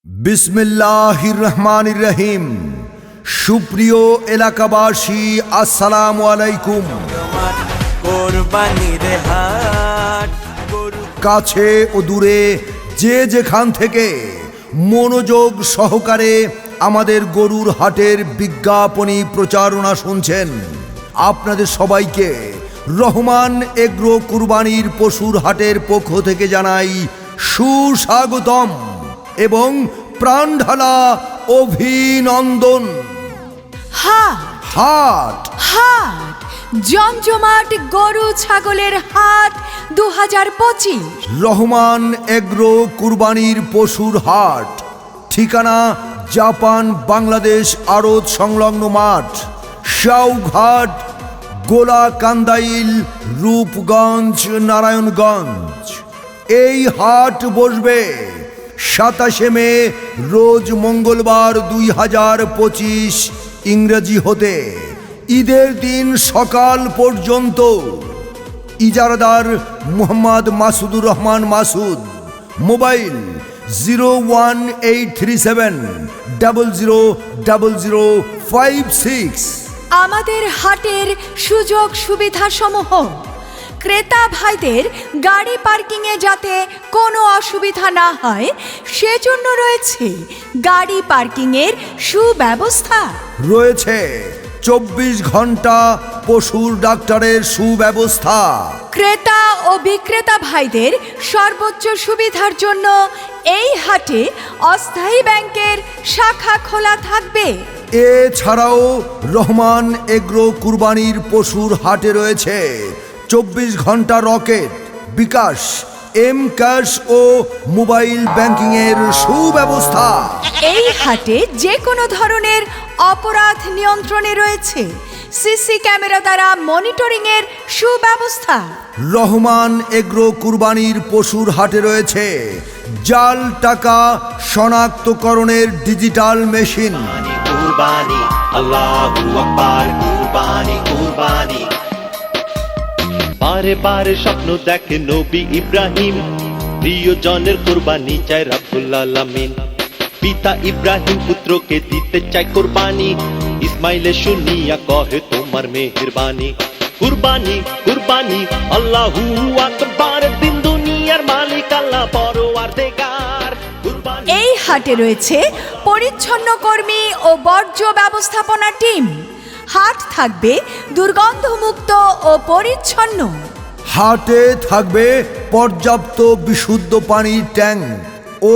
বিসমিল্লাহির রহমানির রহিম। সুপ্রিয় এলাকাবাসী, আসসালামু আলাইকুম। কাছে ও দূরে যে যেখান থেকে মনোযোগ সহকারে আমাদের গরুর হাটের বিজ্ঞাপনী প্রচারণা শুনছেন, আপনাদের সবাইকে রহমান এগ্রো কুরবানির পশুর হাটের পক্ষ থেকে জানাই সুস্বাগতম এবং প্রাণঢালা অভিনন্দন। হাট জমজমাট গরু ছাগলের হাট 2025। রহমান এগ্রো কুরবানির পশুর হাট, ঠিকানা জাপান বাংলাদেশ আড়ত সংলগ্ন মাঠ, শাওঘাট, গোলাকান্দাইল, রূপগঞ্জ, নারায়ণগঞ্জ। এই হাট বসবে 27 মে রোজ মঙ্গলবার 2025 ইংরেজি হতে ঈদের দিন সকাল পর্যন্ত। ইজারাদার মোহাম্মদ মাসুদুর রহমান মাসুদ। মোবাইল 01837000056। আমাদের হাটের সুযোগ সুবিধা সমূহ: ক্রেতা ভাইদের গাড়ি পার্কিংয়ে যাতে কোনো অসুবিধা না হয় সেজন্য রয়েছে গাড়ি পার্কিংয়ের সুব্যবস্থা। রয়েছে 24 ঘন্টা পশুর ডাক্তারের সুব্যবস্থা। ক্রেতা ও বিক্রেতা ভাইদের সর্বোচ্চ সুবিধার জন্য এই হাটে অস্থায়ী ব্যাংকের শাখা খোলা থাকবে। এছাড়াও রহমান এগ্রো কুরবানির পশুর হাটে রয়েছে 24 ঘন্টা রকেট, বিকাশ, এম ক্যাশ ও মোবাইল ব্যাংকিং এর সুব্যবস্থা। এই হাটে যে কোনো ধরনের অপরাধ নিয়ন্ত্রণে রয়েছে সিসি ক্যামেরা দ্বারা মনিটরিং এর সুব্যবস্থা। রহমান এগ্রো কুরবানির পশুর হাটে রয়েছে জাল টাকা শনাক্তকরণের ডিজিটাল মেশিন। কুরবানি, আল্লাহু আকবার, কুরবানি কুরবানি। বারে বারে স্বপ্ন দেখে নবী ইব্রাহিম, প্রিয়জনের কুরবানি চায় রাব্বুল আলামিন। পিতা ইব্রাহিম পুত্রকে দিতে চায় কুরবানি, ইসমাইলে শুনিয়া কহে তোমার মেহেরবানি। কুরবানি কুরবানি, আল্লাহু আকবার, দিন দুনিয়ার মালিক আল্লাহ পরওয়ারদিগার। কুরবানি। এই হাটে রয়েছে পরিচ্ছন্ন কর্মী ও বর্জ্য ব্যবস্থাপনা টিম। হাট থাকবে দুর্গন্ধমুক্ত ও পরিচ্ছন্ন। হাটে থাকবে পর্যাপ্ত বিশুদ্ধ পানির ট্যাঙ্ক ও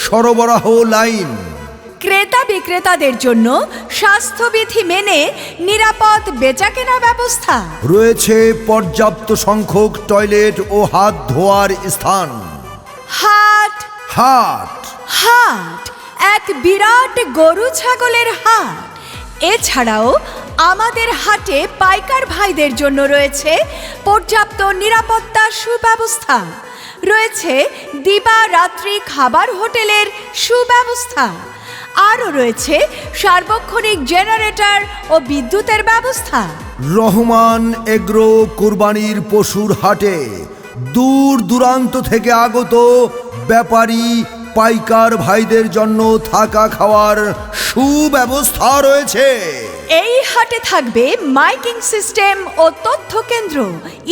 সরবরাহ লাইন। ক্রেতা বিক্রেতাদের জন্য স্বাস্থ্যবিধি মেনে নিরাপদ বেচাকেনা ব্যবস্থা। রয়েছে পর্যাপ্ত সংখ্যক টয়লেট ও হাত ধোয়ার স্থান। হাট হাট হাট এক বিরাট গরু ছাগলের হাট। এছাড়াও আমাদের হাটে পাইকার ভাইদের জন্য রয়েছে পর্যাপ্ত নিরাপত্তার সুব্যবস্থা। রয়েছে দিবা-রাত্রি খাবার হোটেলের সুব্যবস্থা। আরও রয়েছে সার্বক্ষণিক জেনারেটর ও বিদ্যুতের ব্যবস্থা। রহমান এগ্রো কুরবানির পশুর হাটে দূর দূরান্ত থেকে আগত ব্যাপারী পাইকার ভাইদের জন্য থাকা খাওয়ার সুব্যবস্থা রয়েছে। এই হাটে থাকবে মাইকিং সিস্টেম ও তথ্য কেন্দ্র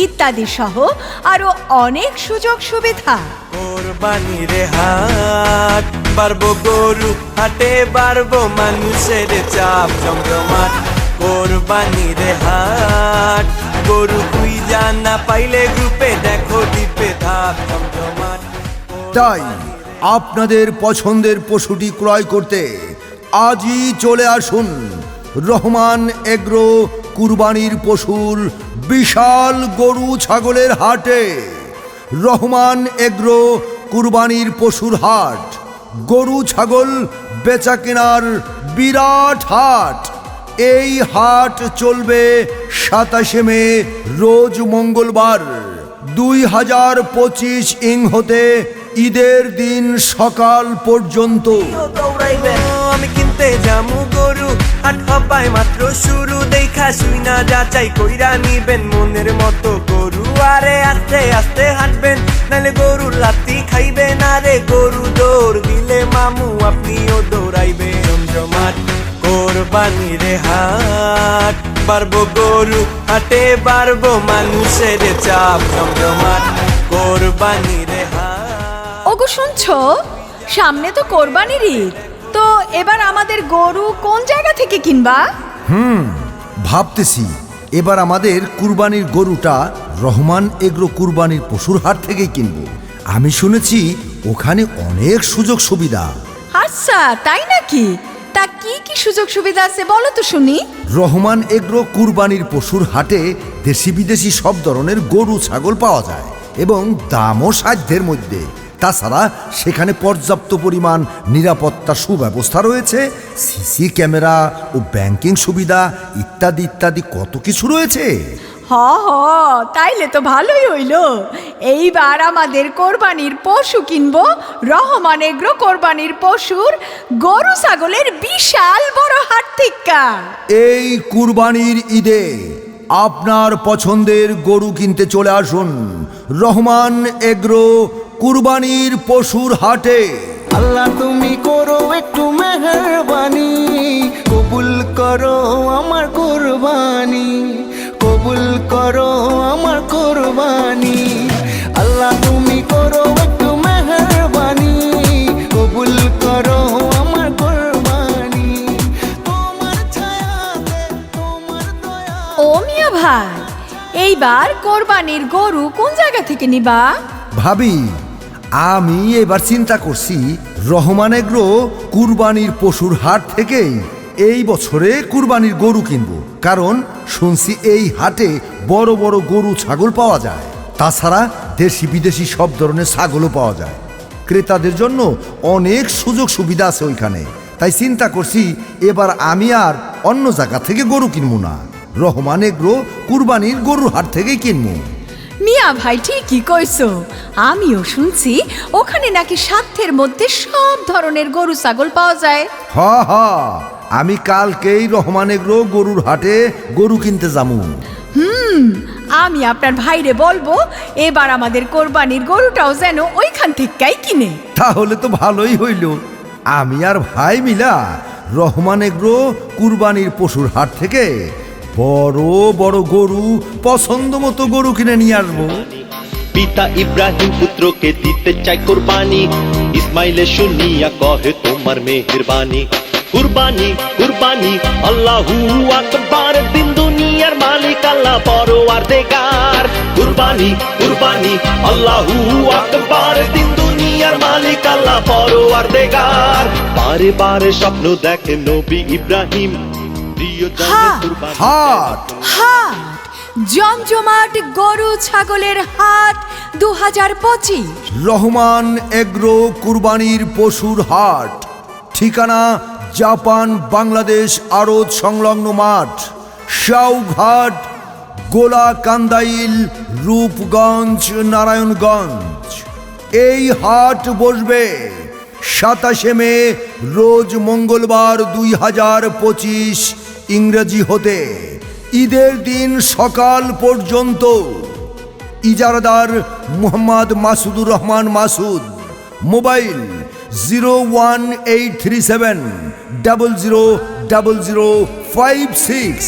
ইত্যাদি সহ আরো অনেক সুযোগ সুবিধা। কোরবানির হাট, বাড়বো গরু হাটে, বাড়বো মানুষের চাপ জমজমাট। কোরবানির হাট, গরু কুই জানা পাইলে গ্রুপে দেখো দ্বীপে ধাপ জমজমাট। তাই আপনাদের পছন্দের পশুটি ক্রয় করতে আজই চলে আসুন রহমান এগ্রো কুরবানির পশুর বিশাল গরু ছাগলের হাটে। রহমান এগ্রো কুরবানির পশুর হাট গরু ছাগল বেচা কেনার বিরাট হাট। এই হাট চলবে 27 মে রোজ মঙ্গলবার 2025 ইং হতে ঈদের দিন সকাল পর্যন্ত। আমি কিনতে কিনতে জামু গরু, হাট হবাই মাত্র শুরু, দেখা শুই না যাচাই কইরা নিবেন মনের মতো গরু। আরে আস্তে আস্তে হাঁটবেন নাহলে গরু লাত্তি খাইবেন, আরে গরু দৌড় দিলে মামু আপনিও দৌড়াইবেন। জমজমাট কোরবানির হাট, বাড়বো গরু হাটে বাড়বো মানুষের চাপ। জমজমাট কোরবানির হাট। ওগো শুনছো, সামনে তো কোরবানির ঈদ, তো এবার আমাদের গরু কোন জায়গা থেকে কিনবা? ভাবতেছি এবার আমাদের কুরবানির গরুটা রহমান এগ্রো কুরবানির পশুর হাট থেকেই কিনবো। আমি শুনেছি ওখানে অনেক সুযোগ সুবিধা। আচ্ছা তাই নাকি? তা কি কি সুযোগ সুবিধা আছে বলো তো শুনি। রহমান এগ্রো কুরবানির পশুর হাটে দেশি বিদেশি সব ধরনের গরু ছাগল পাওয়া যায় এবং দামও সাধ্যের মধ্যে। তাছাড়া সেখানে পর্যাপ্ত পরিমাণ নিরাপত্তা সুব্যবস্থা রয়েছে, সিসি ক্যামেরা ও ব্যাংকিং সুবিধা ইত্যাদি ইত্যাদি কত কিছু রয়েছে। হ হ, তাইলে তো ভালোই হইল। এইবার আমাদের কোরবানির পশু কিনবো রহমান এগ্রো কোরবানির পশুর গরু ছাগলের বিশাল বড় হাট থেকে। এই কুরবানির ঈদে আপনার পছন্দের গরু কিনতে চলে আসুন রহমান এগ্রো কুরবানির পশুর হাটে। আল্লাহ তুমি করো একটু মেহেরবানি, কবুল করো আমার কুরবানি, কবুল করো আমার কুরবানি। আল্লাহ তুমি করো একটু মেহেরবানি, কবুল করো আমার কুরবানি। তোমার ছায়াতে তোমার দয়া। ও মিয়া ভাই, এইবার কোরবানির গরু কোন জায়গা থেকে নিবা? ভাবি, আমি এবার চিন্তা করছি রহমান এগ্রো কুরবানির পশুর হাট থেকেই এই বছরে কুরবানির গরু কিনবো, কারণ শুনছি এই হাটে বড় বড় গরু ছাগল পাওয়া যায়। তাছাড়া দেশি বিদেশি সব ধরনের ছাগলও পাওয়া যায়। ক্রেতাদের জন্য অনেক সুযোগ সুবিধা আছে ওইখানে। তাই চিন্তা করছি এবার আমি আর অন্য জায়গা থেকে গরু কিনবো না, রহমান এগ্রো কুরবানির গরুর হাট থেকেই কিনবো। মিয়া ভাই ঠিকই কইছো, আমিও শুনছি ওখানে নাকি সাধ্যের মধ্যে সব ধরনের গরু ছাগল পাওয়া যায়। হ হ, আমি কালকেই রহমান এগ্রো গরুর হাটে গরু কিনতে যাবো। আমি আপনার ভাইরে বলবো এবার আমাদের কোরবানির গরুটাও যেন ওইখান থেকেই কিনে। তাহলে তো ভালোই হইল, আমি আর ভাই মিলা রহমান এগ্রো কুরবানির পশুর হাট থেকে বড় বড় গরু পছন্দ মতো গরু কিনে নিয়ে আসবো। পিতা ইব্রাহিম পুত্রকে দিতে চায় কোরবানি, ইসমাইলে শুনিয়া কহে তোমার মেহেরবানি। কুরবানি কুরবানি আল্লাহু আকবার, দিন দুনিয়ার মালিক আল্লাহ পরওয়ারদিগার। কুরবানি কুরবানি আল্লাহু আকবার, দিন দুনিয়ার মালিক আল্লাহ পরওয়ারদিগার। বারে বারে স্বপ্ন দেখে নবী ইব্রাহিম, প্রিয়জনের কুরবানি। হাট হাট, জমজমাট গরু ছাগলের হাট 2025। রহমান এগ্রো কুরবানির পশুর হাট, ঠিকানা জাপান বাংলাদেশ আড়ত সংলগ্ন মাঠ, শাওঘাট, গোলাকান্দাইল, রূপগঞ্জ, নারায়ণগঞ্জ। এই হাট বসবে 27 মে রোজ মঙ্গলবার 2025 ইংরেজি হতে ঈদের দিন সকাল পর্যন্ত। ইজারাদার মোহাম্মদ মাসুদুর রহমান মাসুদ, মোবাইল 01837 000056।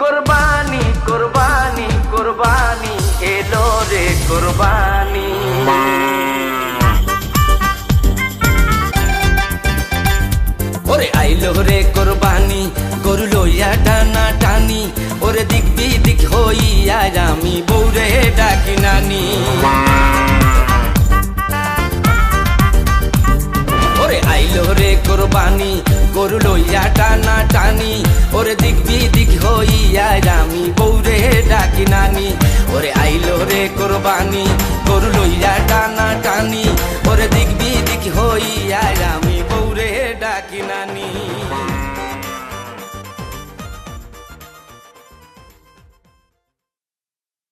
কোরবানি কোরবানি কোরবানি এলো রে কোরবানি। ওরে আইলো রে কোরবানি, গরু লইয়া টানা টানি, ওরে দিক বিদিক হইয়া আমি বৌরে ডাকি নানি। ওরে আইলো রে কোরবানি, গরু লইয়া টানা টানি, ওরে দিক বিদিক হইয়া আমি বৌরে ডাকি নানি। ওরে আইলো রে কোরবানি, গরু লইয়া টানা টানি, ওরে দিক বিদিক হইয়া